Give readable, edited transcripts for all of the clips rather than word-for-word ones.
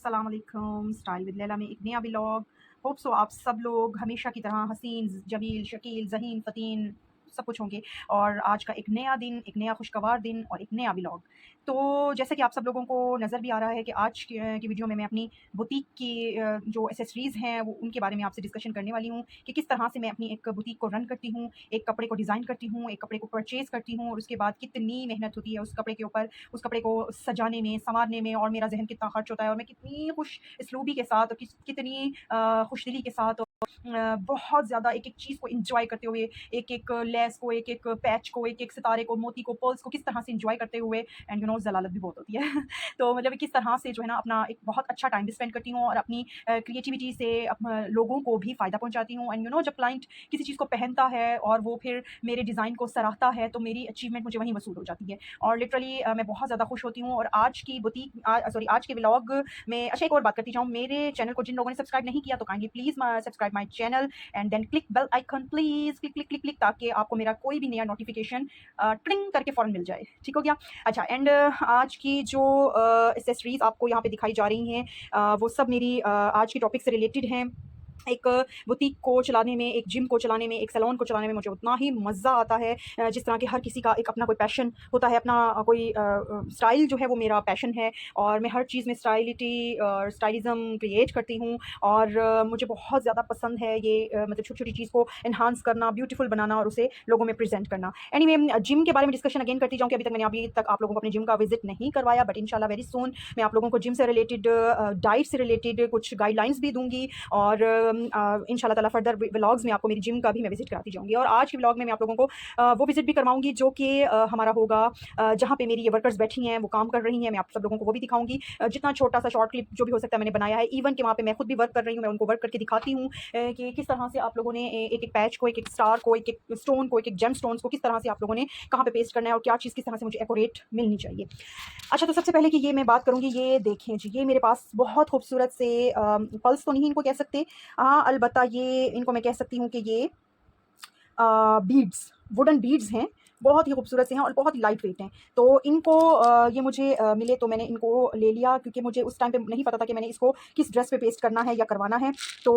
अस्सलाम वालेकुम। Style with Laila में एक नया व्लॉग। होप सो आप सब लोग हमेशा की तरह हसीन, जमील, शकील, ज़हीन, फ़तीन सब कुछ होंगे। और आज का एक नया दिन, एक नया खुशगवार दिन और एक नया व्लॉग। तो जैसे कि आप सब लोगों को नज़र भी आ रहा है कि आज की वीडियो में मैं अपनी बुटीक की जो एक्सेसरीज़ हैं वो उनके बारे में आपसे डिस्कशन करने वाली हूँ कि किस तरह से मैं अपनी एक बुटीक को रन करती हूँ, एक कपड़े को डिज़ाइन करती हूँ, एक कपड़े को परचेज़ करती हूँ और उसके बाद कितनी मेहनत होती है उस कपड़े के ऊपर, उस कपड़े को सजाने में, सँवारने में और मेरा ज़हन कितना खर्च होता है और मैं कितनी खुश इसलूबी के साथ और कितनी खुशदिली के साथ बहुत ज़्यादा एक-एक चीज़ को एन्जॉय करते हुए, एक-एक लेस को, एक-एक पैच को, एक-एक सितारे को, मोती को, पर्ल्स को किस तरह से एन्जॉय करते हुए एंड ज़लालत भी बहुत होती है। तो मतलब किस तरह से जो है ना अपना एक बहुत अच्छा टाइम भी स्पेंड करती हूँ और अपनी क्रिएटिविटी से लोगों को भी फ़ायदा पहुँचाती हूँ एंड जब क्लाइंट किसी चीज़ को पहनता है और वो फिर मेरे डिज़ाइन को सराहता है, तो मेरी अचीवमेंट मुझे वहीं वसूल हो जाती है। और लिटरली मैं बहुत ज़्यादा खुश होती हूँ और आज की बुटीक सॉरी आज के व्लॉग में अच्छा एक और बात करती जाऊँ, मेरे चैनल को जिन लोगों ने सब्सक्राइब नहीं किया तो kindly please subscribe my channel and then click bell icon please, click, click, click, click ताकि आपको मेरा कोई भी नया नोटिफ़िकेशन ट्रिंग करके फ़ौरन मिल जाए। ठीक हो गया? अच्छा एंड आज की जो एक्सेसरीज़ आपको यहाँ पे दिखाई जा रही हैं वो सब मेरी आज के टॉपिक से रिलेटेड हैं। एक बुटीक को चलाने में, एक जिम को चलाने में, एक सैलून को चलाने में मुझे उतना ही मज़ा आता है जिस तरह के हर किसी का एक अपना कोई पैशन होता है, अपना कोई स्टाइल जो है वो मेरा पैशन है और मैं हर चीज़ में स्टाइलिटी और स्टाइलिज़्म क्रिएट करती हूँ और मुझे बहुत ज़्यादा पसंद है ये मतलब छोटी-छोटी चीज़ को एनहांस करना, ब्यूटीफुल बनाना और उसे लोगों में प्रेज़ेंट करना। एनीवे जिम के बारे में डिस्कशन अगेन करती जाऊँ कि अभी तक आप लोगों को अपने जिम का विज़िट नहीं करवाया बट इंशाल्लाह वेरी सून मैं आप लोगों को जिम से रिलेटेड डाइट से रिलेटेड कुछ गाइडलाइंस भी दूँगी और इंशाल्लाह ताला फर्दर व्लॉग्स में आपको मेरी जिम का भी मैं विज़िट कराती जाऊँगी। और आज के व्लॉग में मैं आप लोगों को वो विज़िट भी करवाऊँगी जो कि हमारा होगा जहाँ पे मेरी ये वर्कर्स बैठी हैं, वो काम कर रही हैं, मैं आप सब लोगों को वो भी दिखाऊँगी। जितना छोटा-सा शॉर्ट क्लिप जो भी हो सकता है मैंने बनाया है, इवन कि वहाँ पे मैं खुद भी वर्क कर रही हूँ, मैं उनको वर्क करके दिखाती हूँ कि किस तरह से आप लोगों ने एक-एक पैच को, एक-एक स्टार को, एक-एक स्टोन को, एक-एक जेम स्टोन्स को किस तरह से आप लोगों ने कहाँ पे पेस्ट करना है और क्या चीज़ किस तरह से मुझे एक्यूरेट मिलनी चाहिए। अच्छा, तो सबसे पहले कि ये मैं बात करूँगी, ये देखें जी, ये मेरे पास बहुत खूबसूरत से पल्स तो नहीं इनको कह सकते। हाँ, अलबत्ता ये इनको मैं कह सकती हूँ कि ये बीड्स, वुडन बीड्स हैं, बहुत ही खूबसूरत से हैं और बहुत ही लाइट वेट हैं। तो इनको ये मुझे मिले तो मैंने इनको ले लिया क्योंकि मुझे उस टाइम पे नहीं पता था कि मैंने इसको किस ड्रेस पे पेस्ट करना है या करवाना है। तो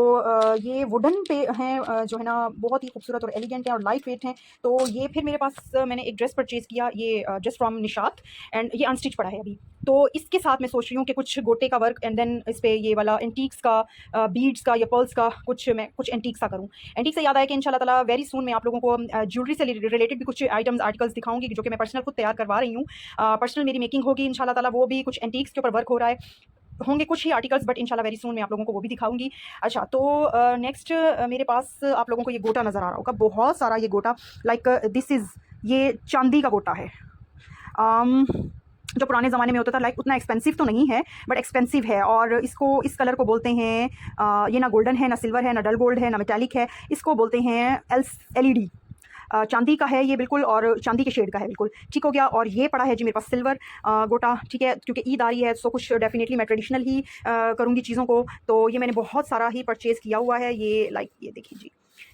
ये वुडन पे हैं जो है ना बहुत ही खूबसूरत और एलिगेंट हैं और लाइट वेट हैं। तो ये फिर मेरे पास मैंने एक ड्रेस परचेज़ किया ये जस्ट फ्रॉम निशात एंड ये अनस्टिच पड़ा है अभी। तो इसके साथ मैं सोच रही हूँ कि कुछ गोटे का वर्क एंड देन इस पे ये वाला एंटीक्स का बीड्स का या पर्ल्स का मैं कुछ एंटीक सा करूँ। एंटीक से याद आया कि इंशाल्लाह ताला वेरी सून मैं आप लोगों को ज्वेलरी से रिलेटेड भी कुछ आइटम्स आर्टिकल्स दिखाऊँगी जो कि मैं पर्सनल खुद तैयार करवा रही हूँ। पर्सनल मेरी मेकिंग होगी इंशाल्लाह ताला, वो भी कुछ एंटीक्स के ऊपर वर्क हो रहा है। होंगे कुछ ही आर्टिकल्स बट इंशाल्लाह वेरी सून मैं आप लोगों को वो भी दिखाऊँगी। अच्छा तो नेक्स्ट मेरे पास आप लोगों को ये गोटा नज़र आ रहा होगा, बहुत सारा ये गोटा लाइक दिस इज़ ये चांदी का गोटा है। जो पुराने ज़माने में होता था लाइक उतना एक्सपेंसिव तो नहीं है बट एक्सपेंसिव है और इसको इस कलर को बोलते हैं ये ना गोल्डन है, ना सिल्वर है, ना डल गोल्ड है, ना मेटालिक है, इसको बोलते हैं एलईडी। चांदी का है ये बिल्कुल और चांदी के शेड का है बिल्कुल, ठीक हो गया। और ये पड़ा है जी मेरे पास सिल्वर गोटा, ठीक है, क्योंकि ईद आ रही है सो कुछ डेफिनेटली मैं ट्रेडिशनल ही करूँगी चीज़ों को। तो ये मैंने बहुत सारा ही परचेज़ किया हुआ है, ये लाइक ये देखिए जी,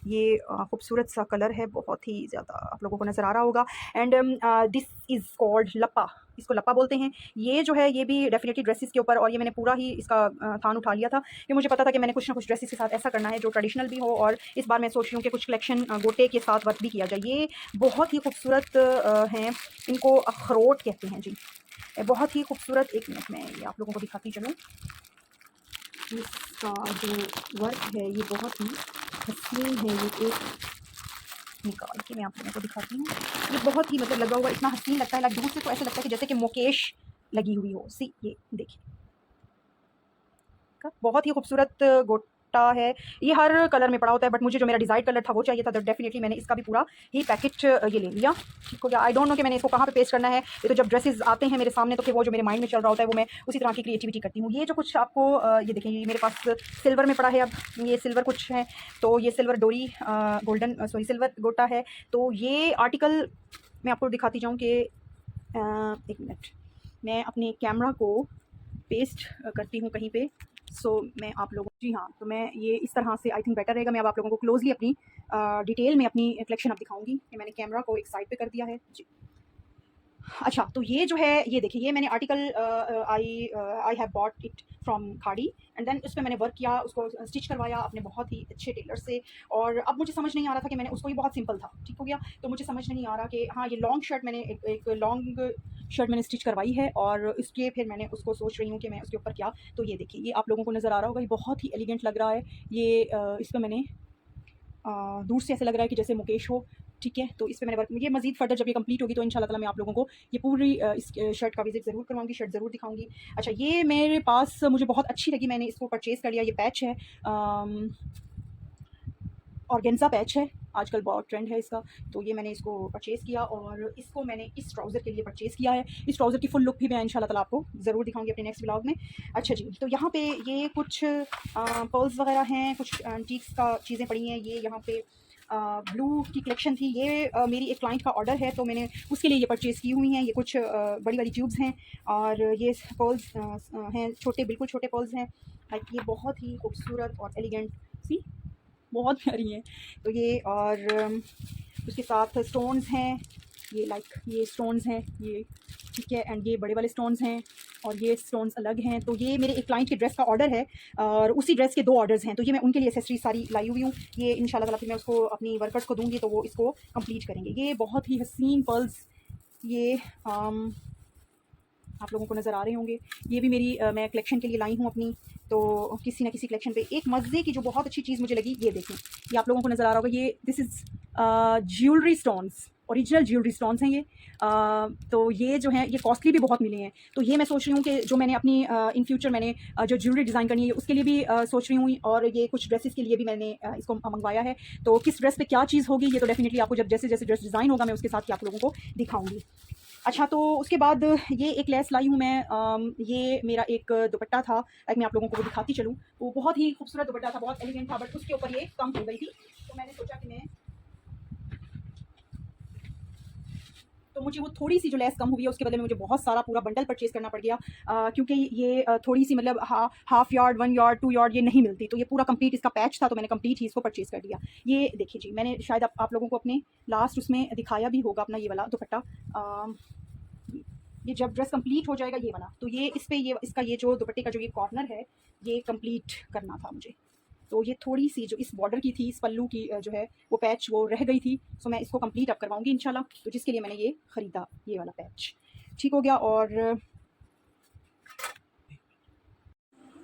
ये खूबसूरत सा कलर है, बहुत ही ज़्यादा आप लोगों को नज़र आ रहा होगा एंड दिस इज़ कॉल्ड लप्पा, इसको लप्पा बोलते हैं। ये जो है ये भी डेफिनेटली ड्रेसेस के ऊपर और ये मैंने पूरा ही इसका थान उठा लिया था कि मुझे पता था कि मैंने कुछ ना कुछ ड्रेसेस के साथ ऐसा करना है जो ट्रेडिशनल भी हो और इस बार मैं सोच रही हूँ कि कुछ कलेक्शन गोटे के साथ वर्क भी किया जाए। ये बहुत ही खूबसूरत हैं, इनको अखरोट कहते हैं जी। बहुत ही खूबसूरत, एक मिनट में ये आप लोगों को दिखाती चलूँ। इसका जो वर्क है ये बहुत ही हसीन है, ये एक निकाल के मैं आप लोगों को दिखाती हूँ। ये बहुत ही मतलब लगा हुआ इतना हसीन लगता है, लाइक दूर से तो ऐसा लगता है कि जैसे कि मुकेश लगी हुई हो। सी ये देखिए, बहुत ही खूबसूरत गोटा है। ये हर कलर में पड़ा होता है बट मुझे जो मेरा डिज़ायर्ड कलर था वो चाहिए था, तो डेफिनेटली मैंने इसका भी पूरा ही पैकेट ये ले लिया। ठीक हो गया। आई डोंट नो कि मैंने इसको कहाँ पे पेस्ट करना है, ये तो जब ड्रेसेस आते हैं मेरे सामने तो फिर वो जो मेरे माइंड में चल रहा होता है वो मैं उसी तरह की क्रिएटिविटी करती हूँ। ये जो कुछ आपको ये देखिए, ये मेरे पास सिल्वर में पड़ा है, अब ये सिल्वर कुछ है, तो ये सिल्वर डोरी गोल्डन सॉरी सिल्वर गोटा है। तो ये आर्टिकल मैं आपको दिखाती जाऊँ कि एक मिनट मैं अपने कैमरा को पेस्ट करती हूँ कहीं पे। सो मैं आप लोगों, जी हाँ, तो मैं ये इस तरह से आई थिंक बेटर रहेगा। मैं अब आप लोगों को क्लोजली अपनी डिटेल में अपनी कलेक्शन अब दिखाऊंगी कि मैंने कैमरा को एक साइड पे कर दिया है जी। अच्छा, तो ये जो है, ये देखिए, ये मैंने article I have bought it from खाड़ी एंड देन उस पे मैंने वर्क किया, उसको स्टिच करवाया अपने बहुत ही अच्छे टेलर से। और अब मुझे समझ नहीं आ रहा था कि मैंने उसको, ये बहुत सिंपल था, ठीक हो गया, तो मुझे समझ नहीं आ रहा कि हाँ, ये लॉन्ग शर्ट मैंने एक लॉन्ग शर्ट मैंने स्टिच करवाई है और इसके फिर मैंने उसको सोच रही हूँ कि मैं उसके ऊपर क्या। तो ये देखिए, ये आप लोगों को नज़र आ रहा होगा, ये बहुत ही एलिगेंट लग रहा है। ये इस पर मैंने दूर से ऐसा लग रहा है कि जैसे मुकेश हो, ठीक है। तो इस पे मैंने वर्क, ये मज़ीद फर्दर जब ये कंप्लीट होगी तो इंशाल्लाह ताला मैं आप लोगों को ये पूरी इस शर्ट का विजिट ज़रूर करवाऊंगी, शर्ट ज़रूर दिखाऊंगी। अच्छा, ये मेरे पास मुझे बहुत अच्छी लगी, मैंने इसको परचेज़ कर लिया। ये पैच है, ऑर्गेन्जा पैच है, आजकल बहुत ट्रेंड है इसका। तो ये मैंने इसको परचेज़ किया और इसको मैंने इस ट्राउज़र के लिए परचेज़ किया है। इस ट्राउज़र की फुल लुक भी मैं इंशाल्लाह ताला आपको ज़रूर दिखाऊंगी अपने नेक्स्ट व्लॉग में। अच्छा जी, तो यहाँ पे ये कुछ पर्ल्स वगैरह हैं, कुछ एंटीक्स का चीज़ें पड़ी हैं। ये यहाँ पे ब्लू की कलेक्शन थी, ये मेरी एक क्लाइंट का ऑर्डर है तो मैंने उसके लिए ये परचेज़ की हुई हैं। ये कुछ बड़ी वाली ट्यूब्स हैं और ये पर्ल्स हैं, छोटे, बिल्कुल छोटे पर्ल्स हैं। लाइक ये बहुत ही खूबसूरत और एलिगेंट सी, बहुत प्यारी हैं। तो ये और उसके साथ स्टोन्स हैं, ये लाइक ये स्टोन्स हैं ये, ठीक है। एंड ये बड़े वाले स्टोन्स हैं और ये स्टोन्स अलग हैं। तो ये मेरे एक क्लाइंट की ड्रेस का ऑर्डर है और उसी ड्रेस के 2 ऑर्डर्स हैं, तो ये मैं उनके लिए एक्सेसरीज सारी लाई हुई हूँ। ये इंशाल्लाह ताला फिर मैं उसको अपनी वर्कर्स को दूँगी तो वो इसको कंप्लीट करेंगे। ये बहुत ही हसीन पर्ल्स, ये आप लोगों को नज़र आ रहे होंगे। ये भी मेरी मैं कलेक्शन के लिए लाई हूँ अपनी, तो किसी ना किसी कलेक्शन पे। एक मज़े की जो बहुत अच्छी चीज़ मुझे लगी, ये देखें, ये आप लोगों को नज़र आ रहा होगा, ये this is jewellery stones, original jewellery stones हैं ये। तो ये जो हैं ये कॉस्टली भी बहुत मिले हैं। तो ये मैं सोच रही हूँ कि जो मैंने अपनी इन फ्यूचर मैंने जो ज्वेलरी डिज़ाइन करनी है उसके लिए भी सोच रही हूँ और ये कुछ ड्रेसेस के लिए भी मैंने इसको मंगवाया है। तो किस ड्रेस पे क्या चीज़ होगी ये तो डेफिनेटली आपको जब जैसे जैसे ड्रेस डिज़ाइन होगा मैं उसके साथ ही आप लोगों को दिखाऊँगी। अच्छा, तो उसके बाद ये एक लेस लाई हूँ मैं, ये मेरा एक दुपट्टा था, लाइक मैं आप लोगों को वो दिखाती चलूँ। वो बहुत ही खूबसूरत दुपट्टा था, बहुत एलिगेंट था, बट उसके ऊपर ये कम हो गई थी, तो मैंने सोचा कि मैं, तो मुझे वो थोड़ी सी जो लेस कम हुई है उसके बदले में मुझे बहुत सारा पूरा बंडल परचेज़ करना पड़ गया, क्योंकि ये थोड़ी सी मतलब हाफ यार्ड, 1 यार्ड, 2 यार्ड ये नहीं मिलती। तो ये पूरा कंप्लीट इसका पैच था तो मैंने कंप्लीट ही इसको परचेज़ कर दिया। ये देखिए जी, मैंने शायद आप लोगों को अपने लास्ट उसमें दिखाया भी होगा अपना ये वाला दुपट्टा। ये जब ड्रेस कंप्लीट हो जाएगा ये वाला, तो ये इस पे ये इसका ये जो दुपट्टे का जो ये कॉर्नर है ये कंप्लीट करना था मुझे। तो ये थोड़ी सी जो इस बॉर्डर की थी, इस पल्लू की जो है वो पैच वो रह गई थी, सो मैं इसको कंप्लीट अब करवाऊंगी इंशाल्लाह। तो जिसके लिए मैंने ये ख़रीदा, ये वाला पैच ठीक हो गया। और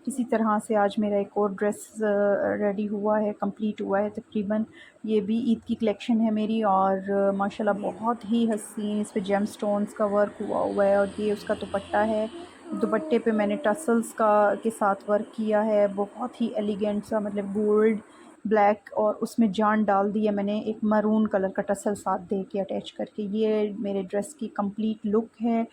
इसी तरह से आज मेरा एक और ड्रेस रेडी हुआ है, कंप्लीट हुआ है तकरीबन। ये भी ईद की कलेक्शन है मेरी और माशाल्लाह बहुत ही हसीन, इस पे जेम स्टोन्स का वर्क हुआ है और ये उसका दुपट्टा है। दुपट्टे पे मैंने टसल्स का के साथ वर्क किया है, बहुत ही एलिगेंट सा, मतलब गोल्ड ब्लैक और उसमें जान डाल दी है मैंने, एक मरून कलर का टसल साथ दे के अटैच करके। ये मेरे ड्रेस की कंप्लीट लुक है,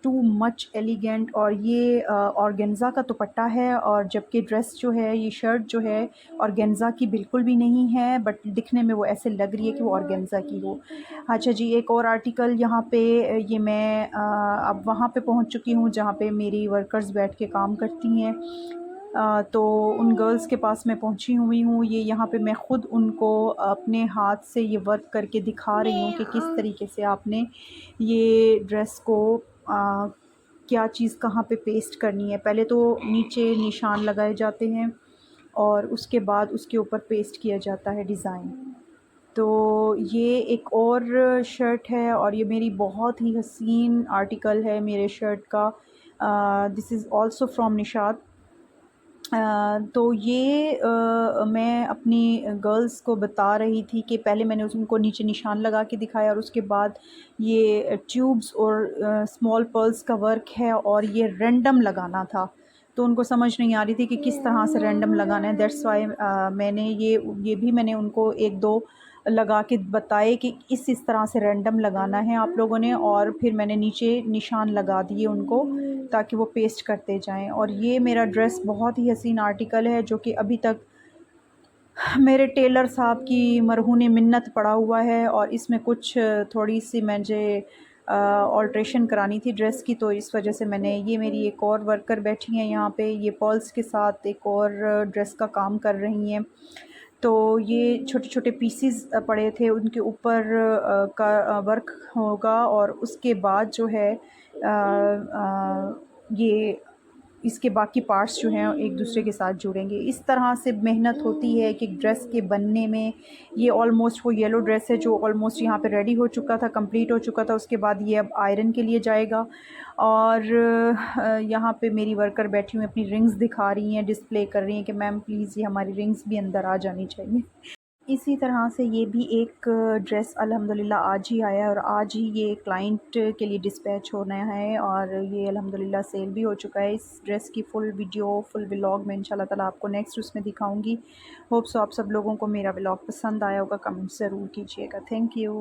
टू मच एलिगेंट। और ये ऑर्गेन्जा का दुपट्टा है और जबकि ड्रेस जो है, ये शर्ट जो है ऑर्गेन्जा की बिल्कुल भी नहीं है, बट दिखने में वो ऐसे लग रही है कि वो ऑर्गेन्जा की हो। अच्छा जी, एक और आर्टिकल यहाँ पे, ये मैं अब वहाँ पे पहुँच चुकी हूँ जहाँ पे मेरी वर्कर्स बैठ के काम करती हैं। तो उन गर्ल्स के पास मैं पहुंची हुई हूँ। ये यहाँ पे मैं ख़ुद उनको अपने हाथ से ये वर्क करके दिखा रही हूँ कि किस तरीके से आपने ये ड्रेस को क्या चीज़ कहाँ पे पेस्ट करनी है। पहले तो नीचे निशान लगाए जाते हैं और उसके बाद उसके ऊपर पेस्ट किया जाता है डिज़ाइन। तो ये एक और शर्ट है और ये मेरी बहुत ही हसीन आर्टिकल है मेरे शर्ट का। This is also from Nishat. तो ये मैं अपनी गर्ल्स को बता रही थी कि पहले मैंने उनको नीचे निशान लगा के दिखाया और उसके बाद ये ट्यूब्स और स्मॉल पर्ल्स का वर्क है और ये रैंडम लगाना था। तो उनको समझ नहीं आ रही थी कि किस तरह से रैंडम लगाना है, दैट्स वाई मैंने ये भी मैंने उनको 1-2 लगा के बताए कि इस तरह से रैंडम लगाना है आप लोगों ने, और फिर मैंने नीचे निशान लगा दिए उनको ताकि वो पेस्ट करते जाएं। और ये मेरा ड्रेस बहुत ही हसीन आर्टिकल है जो कि अभी तक मेरे टेलर साहब की मरहून मिन्नत पड़ा हुआ है और इसमें कुछ थोड़ी सी मुझे ऑल्ट्रेशन करानी थी ड्रेस की, तो इस वजह से मैंने, ये मेरी एक और वर्कर बैठी हैं यहाँ पे, ये पर्ल्स के साथ एक और ड्रेस का काम कर रही हैं। तो ये छोटे-छोटे पीसेस पड़े थे, उनके ऊपर का वर्क होगा और उसके बाद जो है ये इसके बाकी पार्ट्स जो हैं एक दूसरे के साथ जुड़ेंगे। इस तरह से मेहनत होती है कि ड्रेस के बनने में। ये ऑलमोस्ट वो येलो ड्रेस है जो ऑलमोस्ट यहाँ पे रेडी हो चुका था, कंप्लीट हो चुका था। उसके बाद ये अब आयरन के लिए जाएगा और यहाँ पे मेरी वर्कर बैठी हुई अपनी रिंग्स दिखा रही हैं, डिस्प्ले कर रही हैं कि मैम प्लीज़ ये हमारी रिंग्स भी अंदर आ जानी चाहिए। इसी तरह से ये भी एक ड्रेस अल्हम्दुलिल्लाह आज ही आया है और आज ही ये क्लाइंट के लिए डिस्पैच होना है और ये अल्हम्दुलिल्लाह सेल भी हो चुका है। इस ड्रेस की फुल वीडियो, फुल व्लॉग मैं इंशाल्लाह ताला आपको नेक्स्ट उसमें दिखाऊंगी। होप सो आप सब लोगों को मेरा व्लॉग पसंद आया होगा। कमेंट ज़रूर कीजिएगा। Thank you.